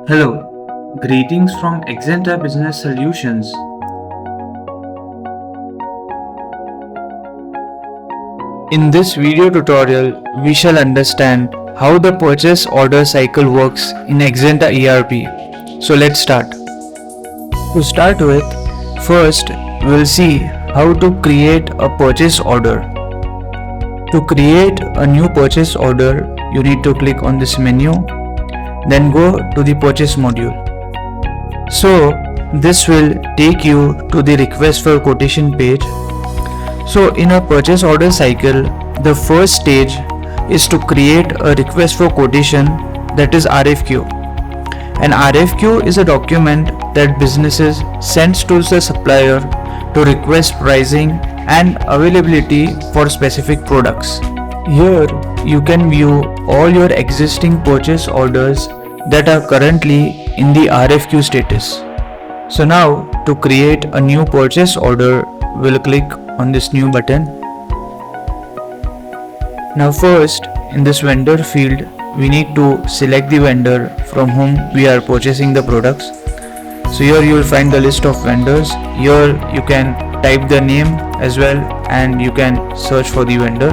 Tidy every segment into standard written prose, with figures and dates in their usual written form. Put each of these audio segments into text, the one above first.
Hello, greetings from Axanta Business Solutions. In this video tutorial, we shall understand how the purchase order cycle works in AxantaERP. So let's start. To start with, first we'll see how to create a purchase order. To create a new purchase order, you need to click on this menu, then go to the purchase module. So this will take you to the request for quotation page. So in a purchase order cycle, the first stage is to create a request for quotation, that is RFQ. An RFQ is a document that businesses sends to the supplier to request pricing and availability for specific products. Here you can view all your existing purchase orders that are currently in the RFQ status. So now to create a new purchase order, we'll click on this new button. Now first, in this vendor field, we need to select the vendor from whom we are purchasing the products. So here you will find the list of vendors. Here you can type the name as well and you can search for the vendor.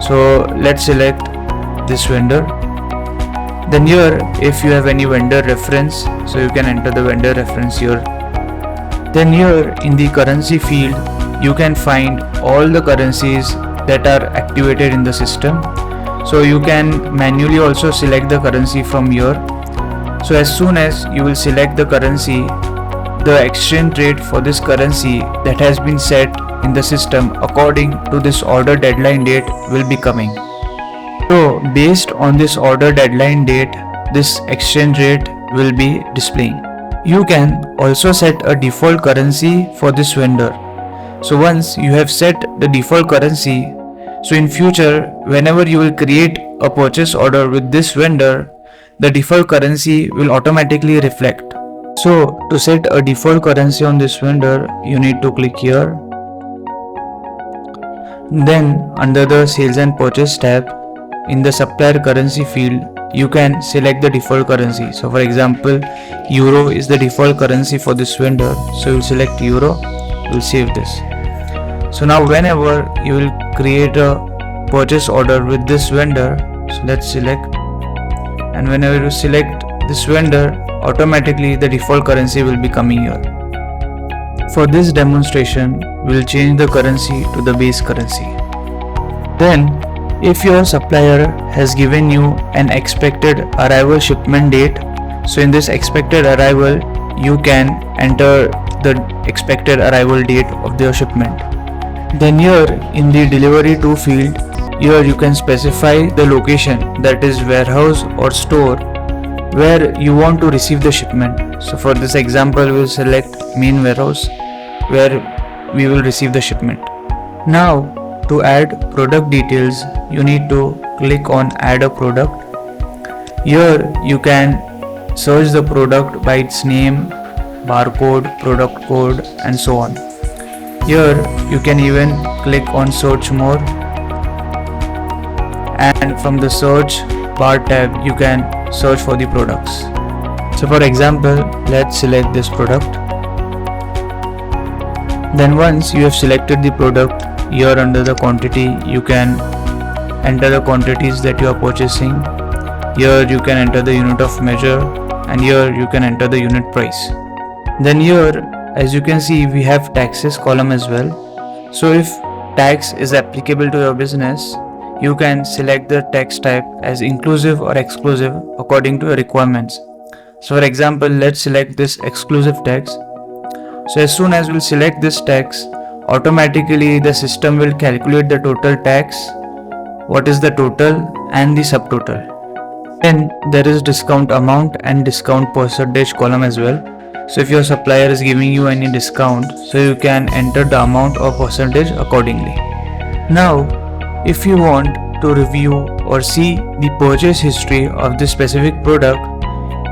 So let's select this vendor. Then here, if you have any vendor reference, so you can enter the vendor reference here. Then here in the currency field, you can find all the currencies that are activated in the system. So you can manually also select the currency from here. So as soon as you will select the currency, the exchange rate for this currency that has been set in the system according to this order deadline date will be coming. So based on this order deadline date, this exchange rate will be displaying. You can also set a default currency for this vendor. So once you have set the default currency, so in future whenever you will create a purchase order with this vendor, the default currency will automatically reflect. So to set a default currency on this vendor, you need to click here. Then under the sales and purchase tab, in the supplier currency field, you can select the default currency. So for example, euro is the default currency for this vendor. So you'll select euro, you'll save this. So now whenever you will create a purchase order with this vendor, so let's select, and whenever you select this vendor, automatically the default currency will be coming here. For this demonstration, we'll change the currency to the base currency. Then if your supplier has given you an expected arrival shipment date, so in this expected arrival, you can enter the expected arrival date of their shipment. Then here in the delivery to field, here you can specify the location, that is warehouse or store, where you want to receive the shipment. So for this example, we'll select main warehouse where we will receive the shipment. Now to add product details, you need to click on add a product. Here you can search the product by its name, barcode, product code and so on. Here you can even click on search more, and from the search bar tab you can search for the products. So for example, let's select this product. Then once you have selected the product, here under the quantity you can enter the quantities that you are purchasing. Here you can enter the unit of measure and here you can enter the unit price. Then here, as you can see, we have taxes column as well. So if tax is applicable to your business, you can select the tax type as inclusive or exclusive according to your requirements. So for example, let's select this exclusive tax. So as soon as we'll select this tax, automatically the system will calculate the total tax, what is the total and the subtotal. Then there is discount amount and discount percentage column as well. So if your supplier is giving you any discount, so you can enter the amount or percentage accordingly. Now if you want to review or see the purchase history of this specific product,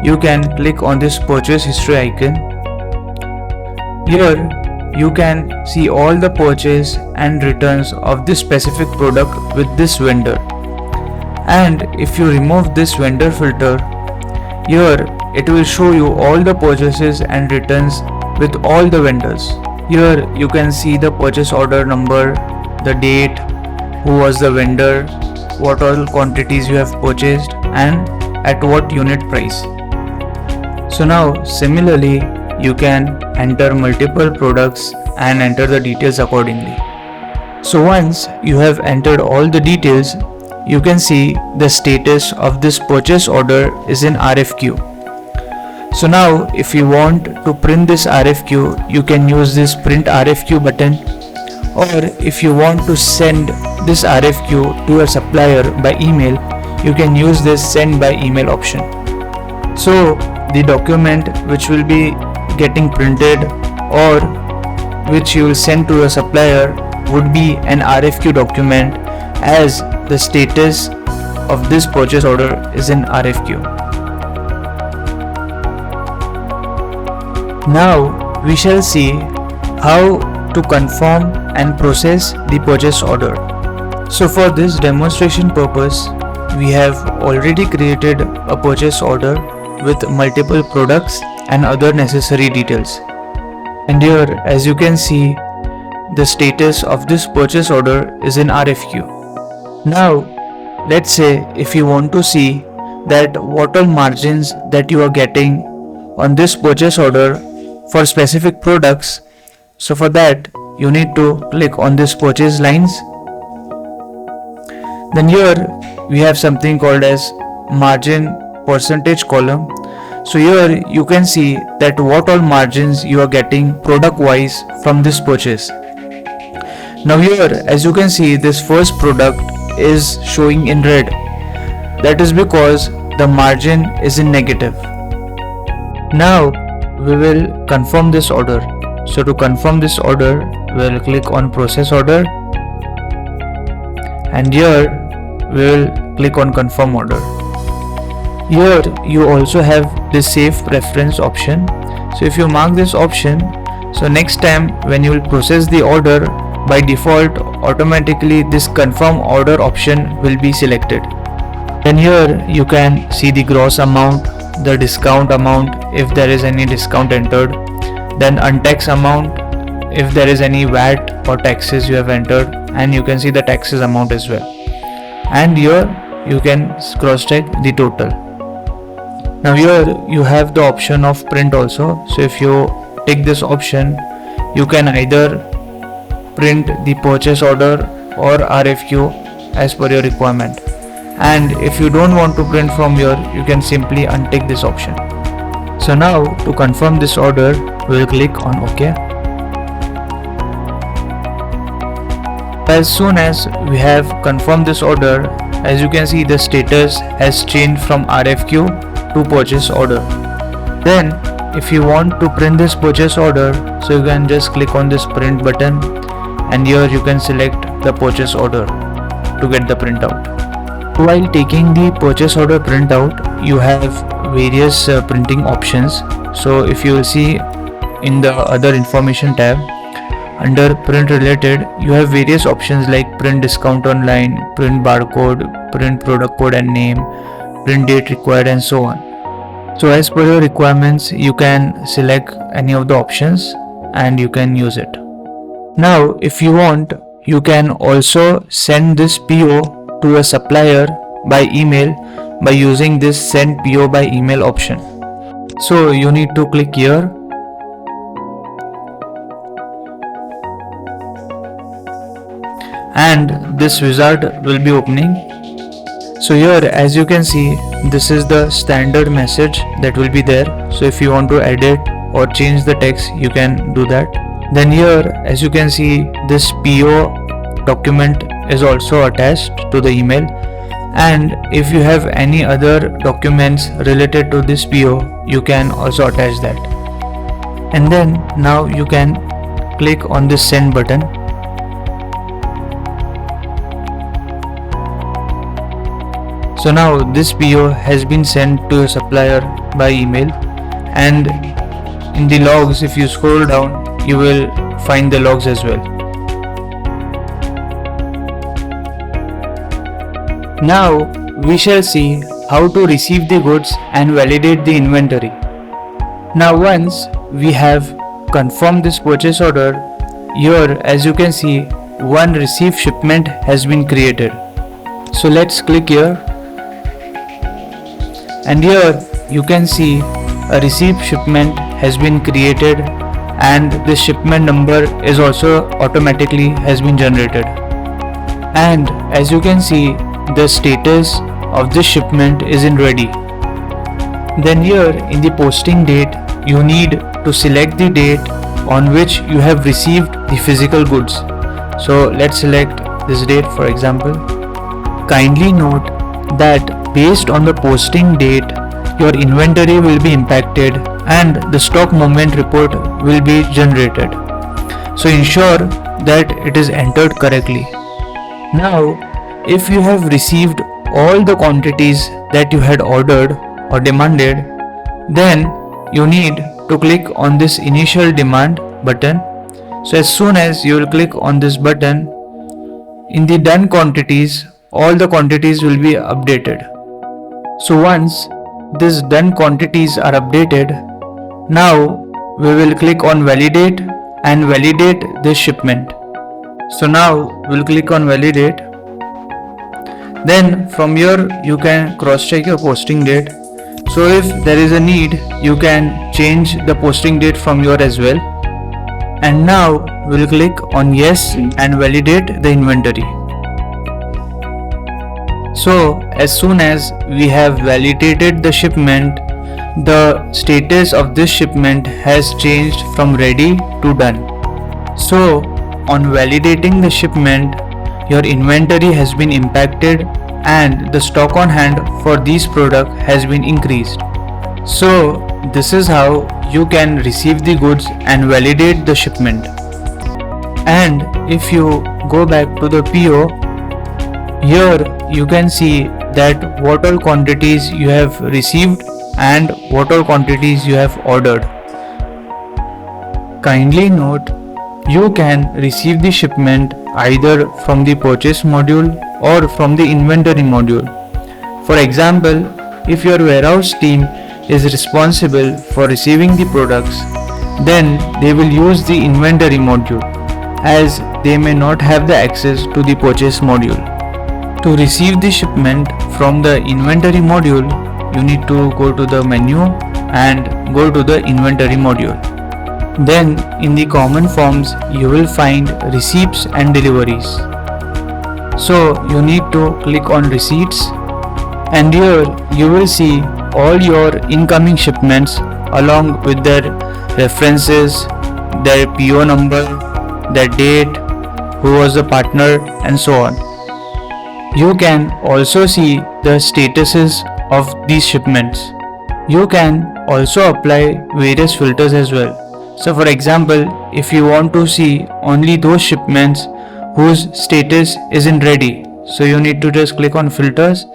you can click on this purchase history icon. Here you can see all the purchase and returns of this specific product with this vendor. And if you remove this vendor filter, Here it will show you all the purchases and returns with all the vendors. Here you can see the purchase order number, the date, who was the vendor, what all quantities you have purchased and at what unit price. So now similarly you can enter multiple products and enter the details accordingly. So once you have entered all the details, you can see the status of this purchase order is in RFQ. So now if you want to print this RFQ, you can use this print RFQ button, or if you want to send this RFQ to a supplier by email, you can use this send by email option. So the document which will be getting printed or which you will send to a supplier would be an RFQ document, as the status of this purchase order is in RFQ. Now we shall see how to confirm and process the purchase order. So for this demonstration purpose, we have already created a purchase order with multiple products and other necessary details. And here, as you can see, the status of this purchase order is in RFQ. Now let's say if you want to see that what all margins that you are getting on this purchase order for specific products, so for that you need to click on this purchase lines. Then here we have something called as margin percentage column. So here you can see that what all margins you are getting product wise from this purchase. Now here, as you can see, this first product is showing in red. That is because the margin is in negative. Now we will confirm this order. So to confirm this order, we will click on process order, and here we will click on confirm order. Here you also have the save preference option. So if you mark this option, so next time when you will process the order, by default automatically this confirm order option will be selected. Then here you can see the gross amount, the discount amount if there is any discount entered, then untaxed amount if there is any VAT or taxes you have entered, and you can see the taxes amount as well. And here you can cross check the total. Now here you have the option of print also. So if you take this option, you can either print the purchase order or RFQ as per your requirement. And if you don't want to print from here, you can simply untick this option. So now to confirm this order, we will click on OK. As soon as we have confirmed this order, as you can see the status has changed from RFQ to purchase order. Then if you want to print this purchase order, so you can just click on this print button, and here you can select the purchase order to get the printout. While taking the purchase order printout, you have various printing options. So if you will see in the other information tab, under print related, you have various options like print discount online, print barcode, print product code and name, print date required, and so on. So as per your requirements, you can select any of the options and you can use it. Now if you want, you can also send this PO to a supplier by email by using this send PO by email option. So you need to click here, and this wizard will be opening. So here, as you can see, this is the standard message that will be there. So if you want to edit or change the text, you can do that. Then here, as you can see, this PO document is also attached to the email, and if you have any other documents related to this PO, you can also attach that. And then now you can click on this send button. So now this PO has been sent to a supplier by email, and in the logs, if you scroll down, you will find the logs as well. Now we shall see how to receive the goods and validate the inventory. Now once we have confirmed this purchase order, here as you can see one received shipment has been created. So let's click here, and here you can see a received shipment has been created and the shipment number is also automatically has been generated. And as you can see the status of this shipment is in ready. Then here in the posting date you need to select the date on which you have received the physical goods. So let's select this date for example. Kindly note that based on the posting date your inventory will be impacted and the stock movement report will be generated. So ensure that it is entered correctly. Now if you have received all the quantities that you had ordered or demanded, then you need to click on this initial demand button. So as soon as you will click on this button, in the done quantities all the quantities will be updated. So once these done quantities are updated, now we will click on validate and validate this shipment. So now we'll click on validate. Then from here you can cross check your posting date. So if there is a need you can change the posting date from here as well. And now we'll click on yes and validate the inventory. So as soon as we have validated the shipment, the status of this shipment has changed from ready to done. So on validating the shipment, your inventory has been impacted and the stock on hand for these products has been increased. So this is how you can receive the goods and validate the shipment. And if you go back to the PO, here you can see that what all quantities you have received and what all quantities you have ordered. Kindly note, you can receive the shipment either from the purchase module or from the inventory module. For example, if your warehouse team is responsible for receiving the products, then they will use the inventory module as they may not have the access to the purchase module. To receive the shipment from the inventory module, you need to go to the menu and go to the inventory module. Then in the common forms you will find receipts and deliveries. So you need to click on receipts, and here you will see all your incoming shipments along with their references, their PO number, their date, who was the partner, and so on. You can also see the statuses of these shipments. You can also apply various filters as well. So for example, if you want to see only those shipments whose status isn't ready, so you need to just click on filters,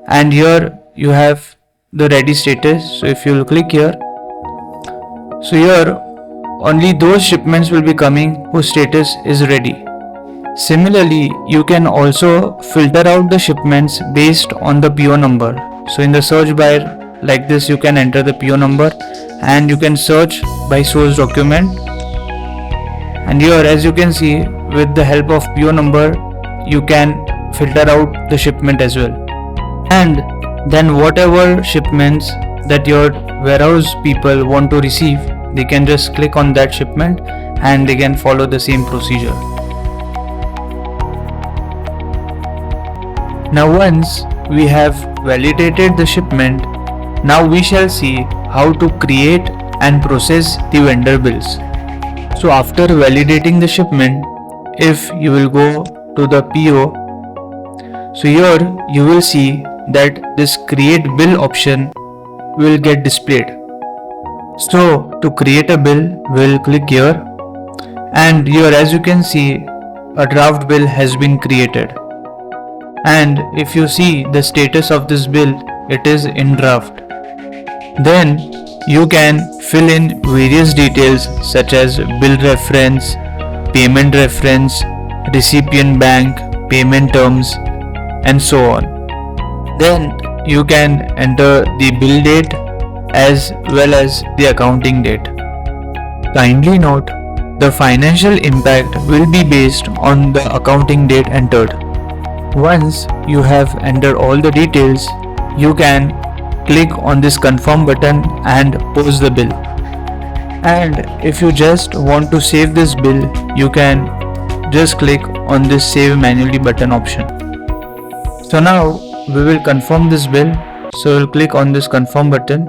and here you have the ready status. So if you will click here, so here only those shipments will be coming whose status is ready. Similarly, you can also filter out the shipments based on the PO number. So in the search bar like this, you can enter the PO number and you can search by source document. And here as you can see, with the help of PO number, you can filter out the shipment as well. And then whatever shipments that your warehouse people want to receive, they can just click on that shipment and they can follow the same procedure. Now once we have validated the shipment, now we shall see how to create and process the vendor bills. So after validating the shipment, if you will go to the PO, so here you will see that this create bill option will get displayed. So to create a bill, we'll click here, and here as you can see, a draft bill has been created. And if you see the status of this bill, it is in draft. Then you can fill in various details such as bill reference, payment reference, recipient bank, payment terms, and so on. Then you can enter the bill date as well as the accounting date. Kindly note, the financial impact will be based on the accounting date entered. Once you have entered all the details, you can click on this confirm button and post the bill. And if you just want to save this bill, you can just click on this save manually button option. So now we will confirm this bill. So we'll click on this confirm button.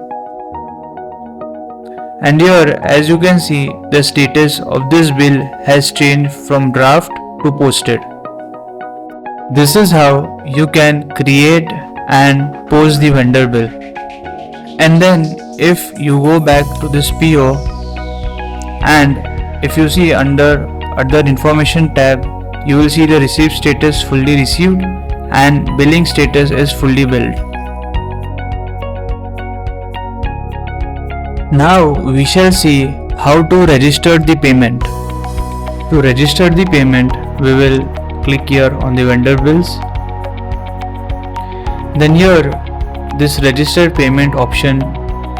And here, as you can see, the status of this bill has changed from draft to posted. This is how you can create and post the vendor bill. And then if you go back to this PO and if you see under other information tab, you will see the receipt status fully received and billing status is fully billed. Now we shall see how to register the payment. To register the payment, we will click here on the vendor bills. Then here this register payment option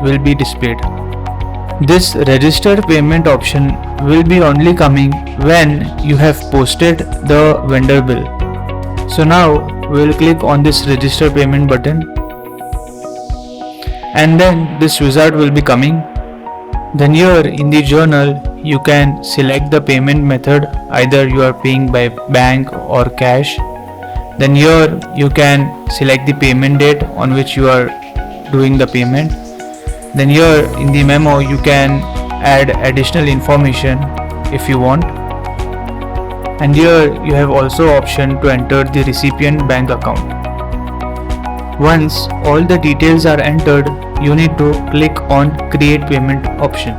will be displayed. This register payment option will be only coming when you have posted the vendor bill. So now we will click on this register payment button. And then this wizard will be coming. Then here in the journal you can select the payment method, either you are paying by bank or cash. Then here you can select the payment date on which you are doing the payment. Then here in the memo you can add additional information if you want. And here you have also option to enter the recipient bank account. Once all the details are entered, you need to click on create payment option.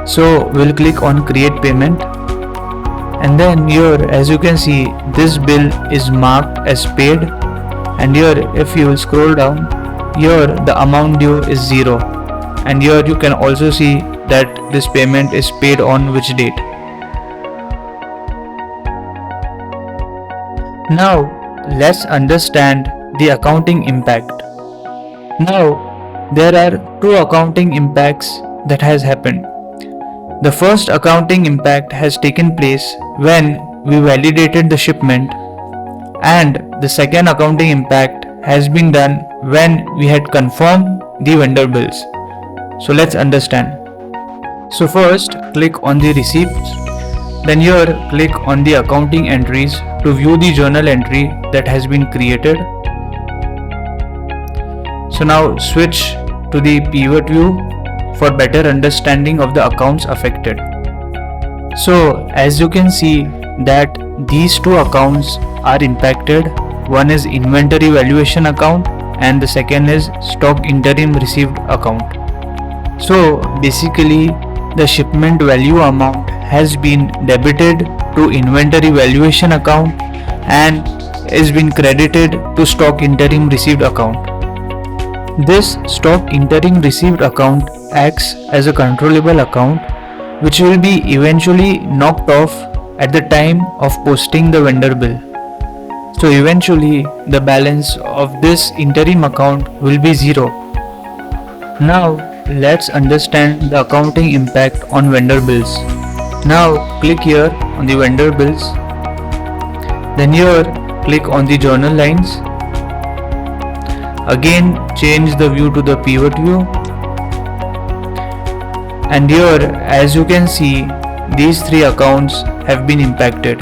So we'll click on create payment, and then here as you can see this bill is marked as paid, and here if you will scroll down, here the amount due is 0, and here you can also see that this payment is paid on which date. Now let's understand the accounting impact. Now there are two accounting impacts that has happened. The first accounting impact has taken place when we validated the shipment, and the second accounting impact has been done when we had confirmed the vendor bills. So let's understand. So first click on the receipts, then here click on the accounting entries to view the journal entry that has been created. So now switch to the pivot view for better understanding of the accounts affected. So as you can see that these two accounts are impacted. One is inventory valuation account and the second is stock interim received account. So basically the shipment value amount has been debited to inventory valuation account and is been credited to stock interim received account. This stock interim received account acts as a controllable account which will be eventually knocked off at the time of posting the vendor bill. So eventually the balance of this interim account will be 0. Now let's understand the accounting impact on vendor bills. Now click here on the vendor bills, then here click on the journal lines. Again change the view to the pivot view, and here as you can see these three accounts have been impacted.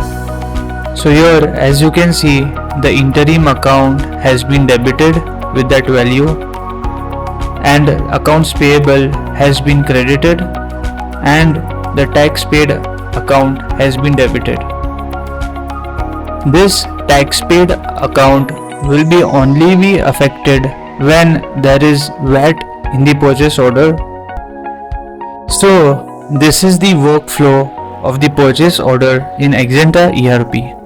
So here as you can see the interim account has been debited with that value and accounts payable has been credited and the tax paid account has been debited. This tax paid account will be only be affected when there is VAT in the purchase order. So this is the workflow of the purchase order in AxantaERP.